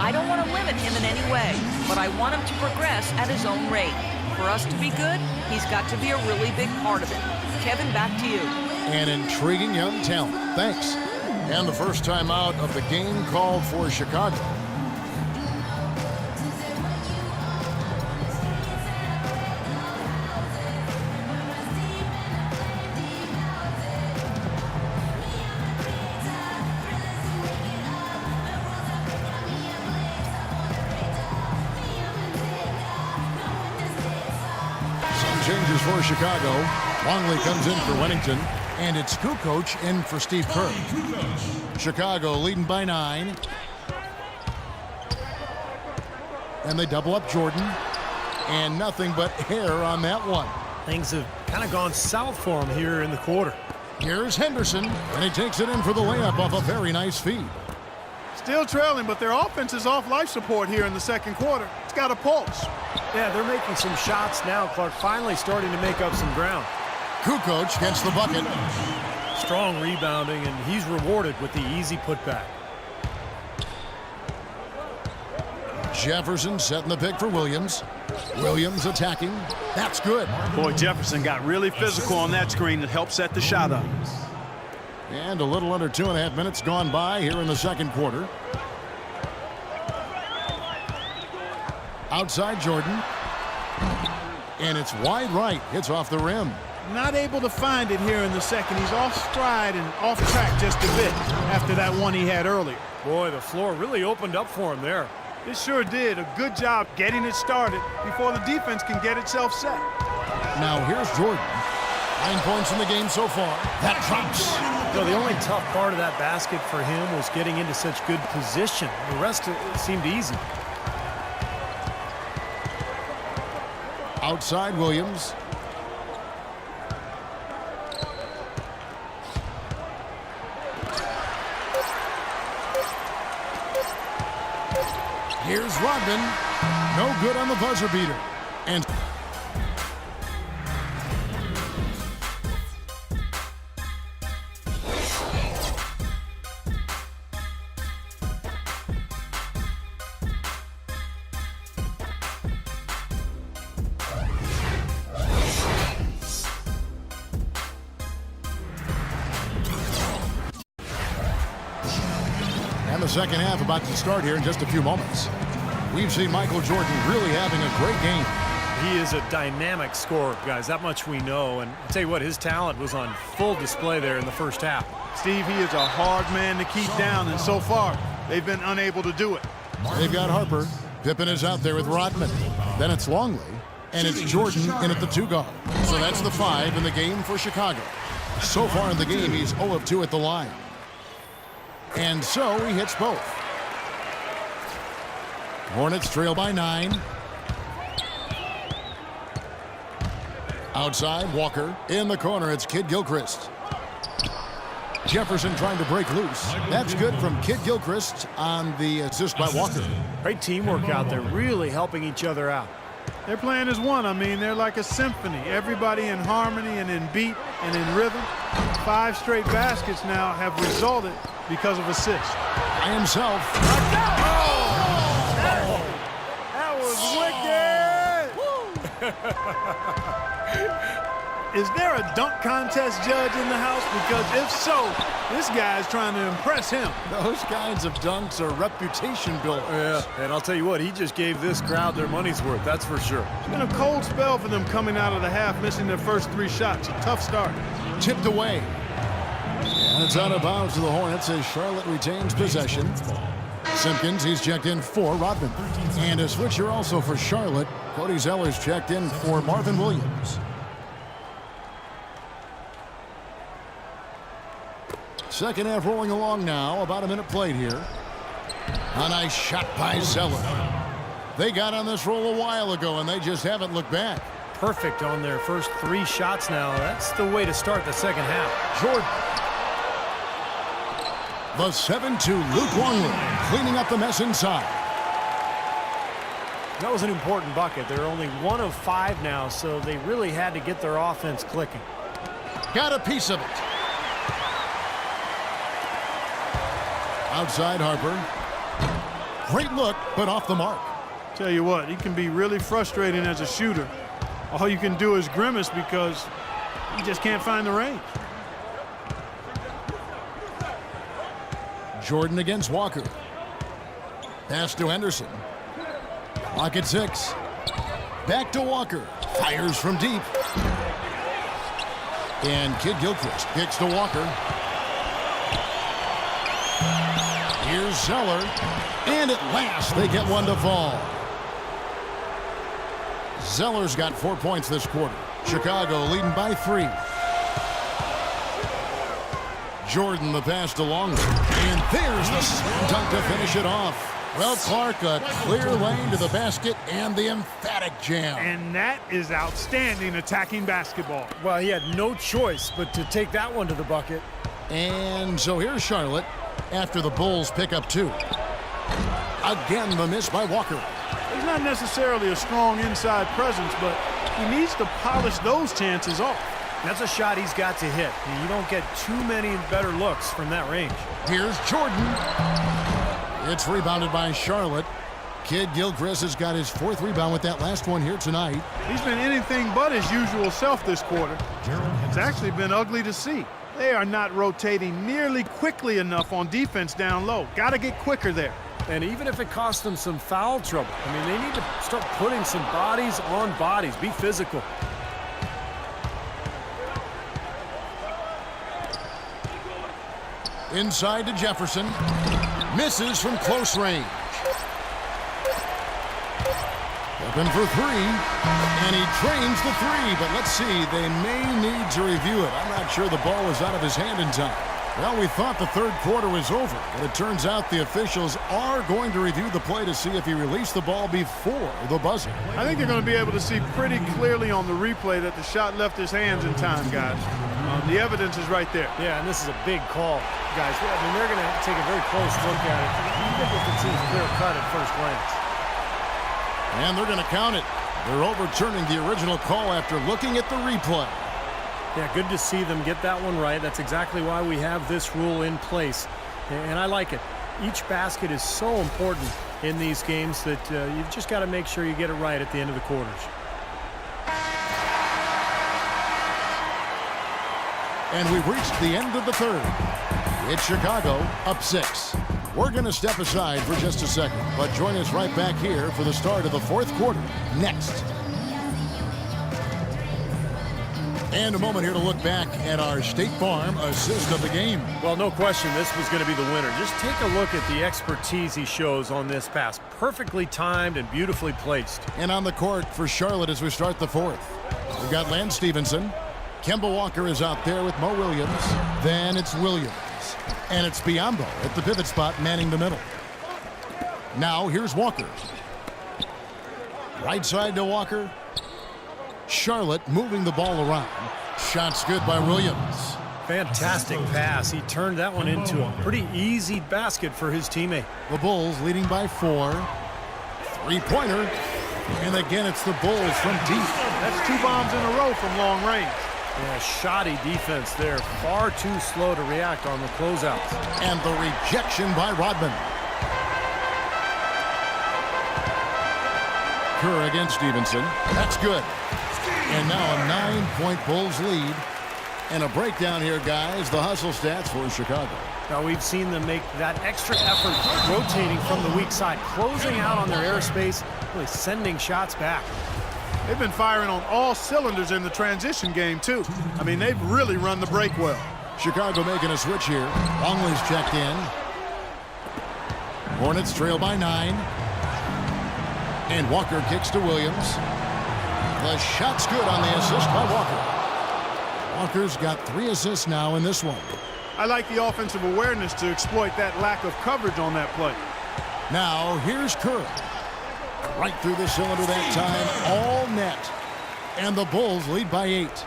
I don't want to limit him in any way, but I want him to progress at his own rate. For us to be good, he's got to be a really big part of it. Kevin, back to you. An intriguing young talent. Thanks. And the first time out of the game called for Chicago. Changes for Chicago. Longley comes in for Wennington, and it's Kukoc in for Steve Kerr. Chicago leading by 9. And they double up Jordan, and nothing but air on that one. Things have kind of gone south for him here in the quarter. Here's Henderson, and he takes it in for the layup off a very nice feed. Still trailing, but their offense is off life support here in the second quarter. It's got a pulse. Yeah, they're making some shots now. Clark finally starting to make up some ground. Kukoc gets the bucket. Strong rebounding, and he's rewarded with the easy putback. Jefferson setting the pick for Williams. Williams attacking. That's good. Boy, Jefferson got really physical on that screen to help set the shot up. And a little under 2.5 minutes gone by here in the second quarter. Outside Jordan. And it's wide right. It's off the rim. Not able to find it here in the second. He's off stride and off track just a bit after that one he had earlier. Boy, the floor really opened up for him there. It sure did. A good job getting it started before the defense can get itself set. Now here's Jordan. 9 points in the game so far. That drops. No, the only tough part of that basket for him was getting into such good position. The rest seemed easy. Outside Williams. Here's Rodman. No good on the buzzer beater. And the second half about to start here in just a few moments. We've seen Michael Jordan really having a great game. He is a dynamic scorer, guys. That much we know. And I'll tell you what, his talent was on full display there in the first half. Steve, he is a hard man to keep down, and so far, they've been unable to do it. They've got Harper. Pippen is out there with Rodman. Then it's Longley. And it's Jordan in at the 2 guard. So that's the 5 in the game for Chicago. So far in the game, he's 0 of 2 at the line. And so he hits both. Hornets trail by 9. Outside, Walker. In the corner, it's Kid Gilchrist. Jefferson trying to break loose. That's good from Kid Gilchrist on the assist by Walker. Great teamwork out there, really helping each other out. Their plan is one. I mean, they're like a symphony. Everybody in harmony and in beat and in rhythm. 5 straight baskets now have resulted because of assists. By himself. That was wicked! Is there a dunk contest judge in the house? Because if so, this guy's trying to impress him. Those kinds of dunks are reputation builders. Yeah, and I'll tell you what, he just gave this crowd their money's worth, that's for sure. It's been a cold spell for them coming out of the half, missing their first 3 shots. A tough start. Tipped away. And it's out of bounds to the Hornets as Charlotte retains possession. Simpkins, he's checked in for Rodman. And a switcher also for Charlotte. Cody Zeller's checked in for Marvin Williams. Second half rolling along now. About a minute played here. A nice shot by Zeller. They got on this roll a while ago, and they just haven't looked back. Perfect on their first 3 shots now. That's the way to start the second half. Jordan. The 7-2 Luke Longley cleaning up the mess inside. That was an important bucket. They're only 1 of 5 now, so they really had to get their offense clicking. Got a piece of it. Outside Harper. Great look, but off the mark. Tell you what, he can be really frustrating as a shooter. All you can do is grimace because he just can't find the range. Jordan against Walker. Pass to Henderson. Clock at 6. Back to Walker. Fires from deep. And Kidd-Gilchrist kicks to Walker. Here's Zeller. And at last, they get one to fall. Zeller's got 4 points this quarter. Chicago leading by 3. Jordan the pass to Longley. And there's the slam dunk to finish it off. Well, Clark, a clear lane to the basket and the emphatic jam. And that is outstanding attacking basketball. Well, he had no choice but to take that one to the bucket. And so here's Charlotte after the Bulls pick up 2. Again, the miss by Walker. He's not necessarily a strong inside presence, but he needs to polish those chances off. That's a shot he's got to hit. You don't get too many better looks from that range. Here's Jordan. It's rebounded by Charlotte. Kidd-Gilchrist has got his 4th rebound with that last one here tonight. He's been anything but his usual self this quarter. It's actually been ugly to see. They are not rotating nearly quickly enough on defense down low. Got to get quicker there. And even if it costs them some foul trouble, I mean, they need to start putting some bodies on bodies. Be physical. Inside to Jefferson. Misses from close range. Open for 3. And he trains the 3. But let's see, they may need to review it. I'm not sure the ball was out of his hand in time. Well, we thought the 3rd quarter was over, but it turns out the officials are going to review the play to see if he released the ball before the buzzer. I think you're going to be able to see pretty clearly on the replay that the shot left his hands in time, guys. The evidence is right there. Yeah, and this is a big call, guys. I mean, they're going to take a very close look at it, even if it seems clear-cut at first glance. And they're going to count it. They're overturning the original call after looking at the replay. Yeah, good to see them get that one right. That's exactly why we have this rule in place, and I like it. Each basket is so important in these games that you've just got to make sure you get it right at the end of the quarters. And we've reached the end of the 3rd. It's Chicago up 6. We're going to step aside for just a second, but join us right back here for the start of the 4th quarter next. And a moment here to look back at our State Farm assist of the game. Well, no question this was going to be the winner. Just take a look at the expertise he shows on this pass. Perfectly timed and beautifully placed. And on the court for Charlotte as we start the 4th. We've got Lance Stevenson. Kemba Walker is out there with Mo Williams. Then it's Williams. And it's Biyombo at the pivot spot manning the middle. Now here's Walker. Right side to Walker. Charlotte moving the ball around. Shot's good by Williams. Fantastic pass. He turned that one into a pretty easy basket for his teammate. The Bulls leading by 4. 3-pointer. And again, it's the Bulls from deep. That's 2 bombs in a row from long range. Yeah, shoddy defense there. Far too slow to react on the closeouts. And the rejection by Rodman. Kerr against Stevenson. That's good. And now a 9-point Bulls lead. And a breakdown here, guys. The hustle stats for Chicago. Now we've seen them make that extra effort rotating from the weak side, closing out on their airspace, really sending shots back. They've been firing on all cylinders in the transition game, too. I mean, they've really run the break well. Chicago making a switch here. Longley's checked in. Hornets trail by 9. And Walker kicks to Williams. The shot's good on the assist by Walker. Walker's got 3 assists now in this one. I like the offensive awareness to exploit that lack of coverage on that play. Now here's Kerr. Right through the cylinder that time, all net. And the Bulls lead by 8.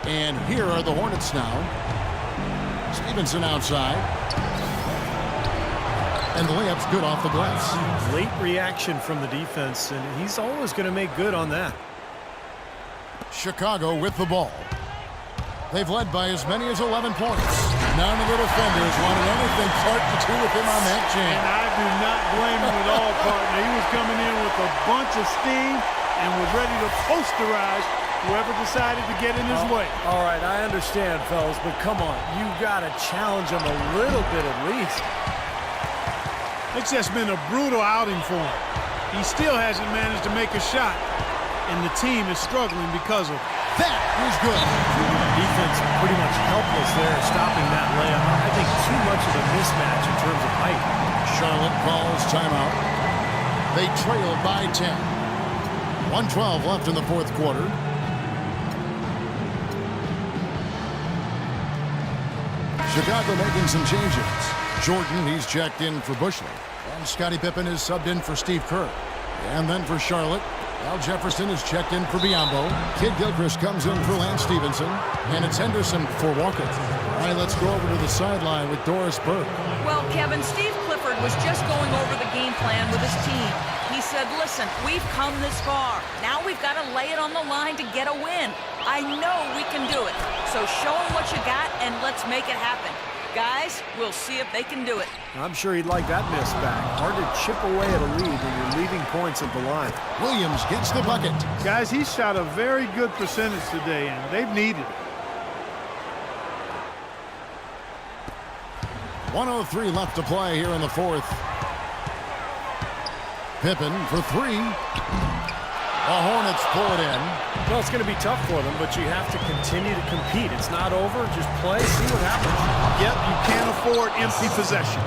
And here are the Hornets now. Stevenson outside. And the layup's good off the glass. Late reaction from the defense, and he's always going to make good on that. Chicago with the ball. They've led by as many as 11 points. None of the defenders wanted anything part to do with him on that And jam. I do not blame him at all. coming in with a bunch of steam and was ready to posterize whoever decided to get in his way. All right, I understand, fellas, but come on. You got to challenge him a little bit at least. It's just been a brutal outing for him. He still hasn't managed to make a shot, and the team is struggling because of it. That was good. Defense pretty much helpless there, stopping that layup. I think too much of a mismatch in terms of height. Charlotte calls timeout. They trailed by 10. 1:12 left in the fourth quarter. Chicago making some changes. Jordan, he's checked in for Bushley. And Scottie Pippen is subbed in for Steve Kerr. And then for Charlotte, Al Jefferson is checked in for Biyombo. Kid Gilchrist comes in for Lance Stevenson. And it's Henderson for Walker. All right, let's go over to the sideline with Doris Burke. Well, Kevin, Steve Clifford was just going over the game plan with his team. He said, listen, we've come this far. Now we've got to lay it on the line to get a win. I know we can do it. So show them what you got and let's make it happen. Guys, we'll see if they can do it. I'm sure he'd like that miss back. Hard to chip away at a lead when you're leaving points at the line. Williams gets the bucket. Guys, he shot a very good percentage today, and they've needed it. 1:03 left to play here in the fourth. Pippen for three. The Hornets pull it in. Well, it's going to be tough for them, but you have to continue to compete. It's not over. Just play, see what happens. Yep, you can't afford empty possessions.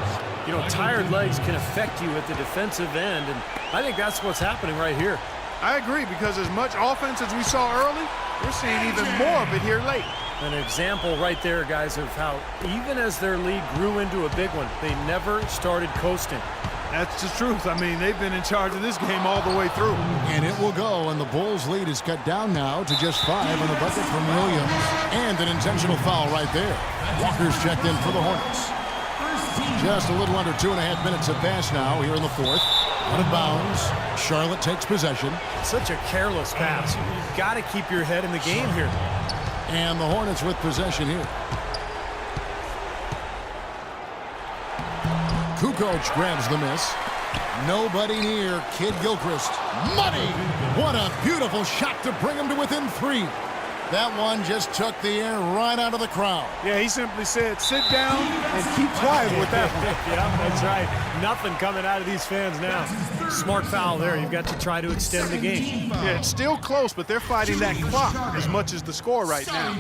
You know, tired legs can affect you at the defensive end, and I think that's what's happening right here. I agree, because as much offense as we saw early, we're seeing even more of it here late. An example right there, guys, of how even as their lead grew into a big one, they never started coasting. That's the truth. I mean, they've been in charge of this game all the way through. And it will go, and the Bulls' lead is cut down now to just 5 on the bucket from Williams. And an intentional foul right there. Walker's checked in for the Hornets. Just a little under 2.5 minutes have passed now here in the fourth. Out of bounds. Charlotte takes possession. Such a careless pass. You've got to keep your head in the game here. And the Hornets with possession here. Kukoc grabs the miss. Nobody near. Kid Gilchrist. Money! What a beautiful shot to bring him to within 3. That one just took the air right out of the crowd. Yeah, he simply said, sit down and keep quiet with that one. Yeah, that's right. Nothing coming out of these fans now. Smart foul there. You've got to try to extend the game. Yeah, it's still close, but they're fighting that clock as much as the score right now.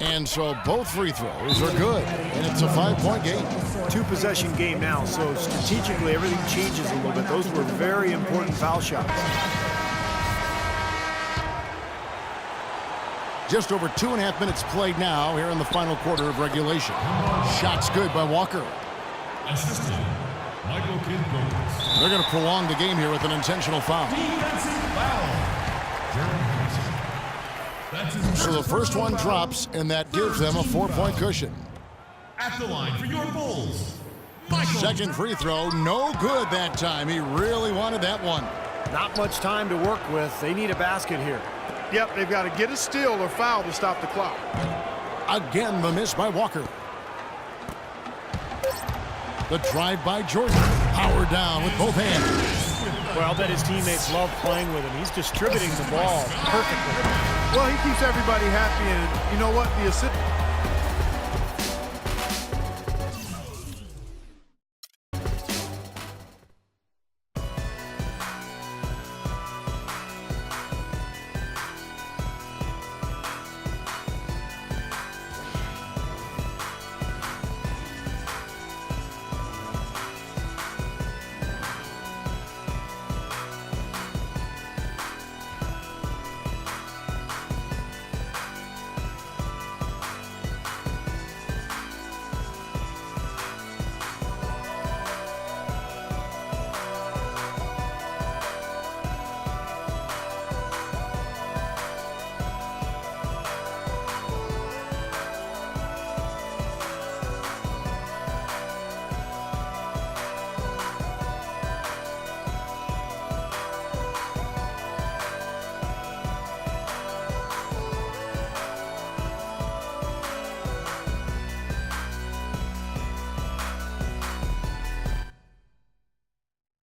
And so both free throws are good, and it's a 5-point game. 2-possession game now, so strategically everything changes a little bit. Those were very important foul shots. Just over 2.5 minutes played now here in the final quarter of regulation. Shots good by Walker. Assistant, Michael Kidd Gilchrist. They're going to prolong the game here with an intentional foul. Defensive foul. Jeremy Johnson. That's his So the first one drops, and that gives them a 4-point cushion. At the line for your Bulls, Michael. Second free throw, no good that time. He really wanted that one. Not much time to work with. They need a basket here. Yep, they've got to get a steal or foul to stop the clock. Again, the miss by Walker. The drive by Jordan. Powered down with both hands. Well, I bet his teammates love playing with him. He's distributing the ball perfectly. Well, he keeps everybody happy, and you know what? The assist